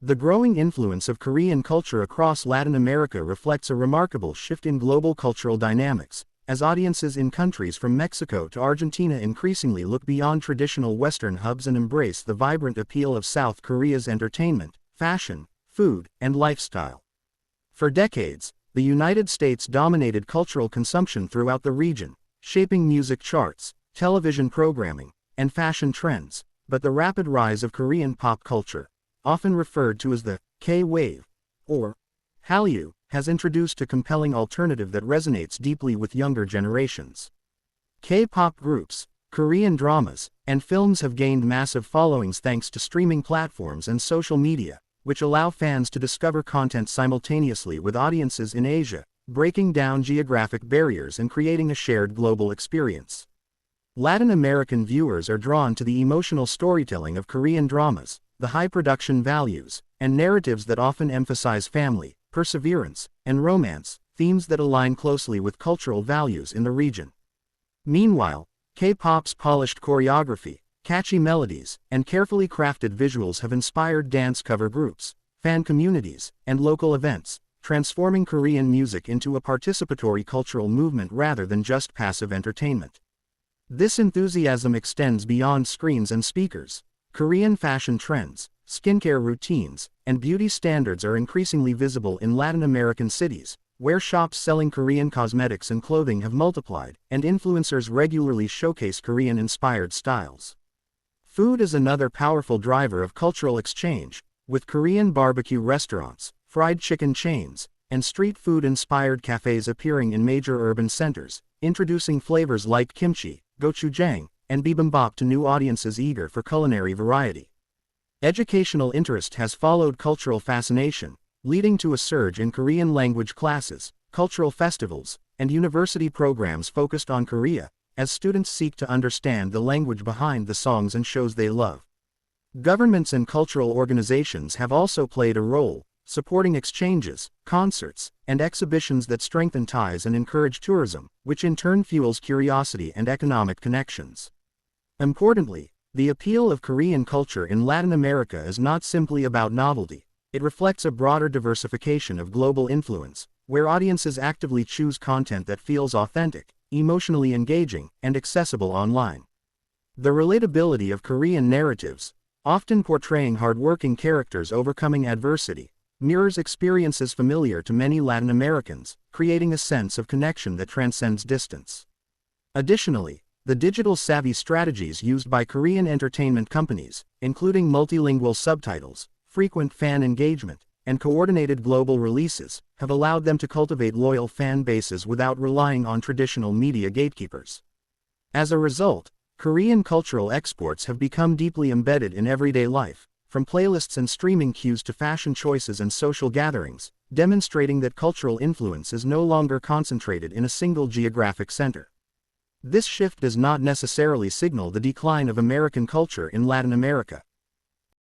The growing influence of Korean culture across Latin America reflects a remarkable shift in global cultural dynamics, as audiences in countries from Mexico to Argentina increasingly look beyond traditional Western hubs and embrace the vibrant appeal of South Korea's entertainment, fashion, food, and lifestyle. For decades, the United States dominated cultural consumption throughout the region, shaping music charts, television programming, and fashion trends, but the rapid rise of Korean pop culture, often referred to as the K-wave, or Hallyu, has introduced a compelling alternative that resonates deeply with younger generations. K-pop groups, Korean dramas, and films have gained massive followings thanks to streaming platforms and social media, which allow fans to discover content simultaneously with audiences in Asia, breaking down geographic barriers and creating a shared global experience. Latin American viewers are drawn to the emotional storytelling of Korean dramas, the high production values, and narratives that often emphasize family, perseverance, and romance, themes that align closely with cultural values in the region. Meanwhile, K-pop's polished choreography, catchy melodies, and carefully crafted visuals have inspired dance cover groups, fan communities, and local events, transforming Korean music into a participatory cultural movement rather than just passive entertainment. This enthusiasm extends beyond screens and speakers. Korean fashion trends, skincare routines, and beauty standards are increasingly visible in Latin American cities, where shops selling Korean cosmetics and clothing have multiplied, and influencers regularly showcase Korean-inspired styles. Food is another powerful driver of cultural exchange, with Korean barbecue restaurants, fried chicken chains, and street food-inspired cafes appearing in major urban centers, introducing flavors like kimchi, gochujang, and bibimbap to new audiences eager for culinary variety. Educational interest has followed cultural fascination, leading to a surge in Korean language classes, cultural festivals, and university programs focused on Korea, as students seek to understand the language behind the songs and shows they love. Governments and cultural organizations have also played a role, supporting exchanges, concerts, and exhibitions that strengthen ties and encourage tourism, which in turn fuels curiosity and economic connections. Importantly, the appeal of Korean culture in Latin America is not simply about novelty. It reflects a broader diversification of global influence, where audiences actively choose content that feels authentic, emotionally engaging, and accessible online. The relatability of Korean narratives, often portraying hardworking characters overcoming adversity, mirrors experiences familiar to many Latin Americans, creating a sense of connection that transcends distance. Additionally, the digital-savvy strategies used by Korean entertainment companies, including multilingual subtitles, frequent fan engagement, and coordinated global releases, have allowed them to cultivate loyal fan bases without relying on traditional media gatekeepers. As a result, Korean cultural exports have become deeply embedded in everyday life, from playlists and streaming queues to fashion choices and social gatherings, demonstrating that cultural influence is no longer concentrated in a single geographic center. This shift does not necessarily signal the decline of American culture in Latin America.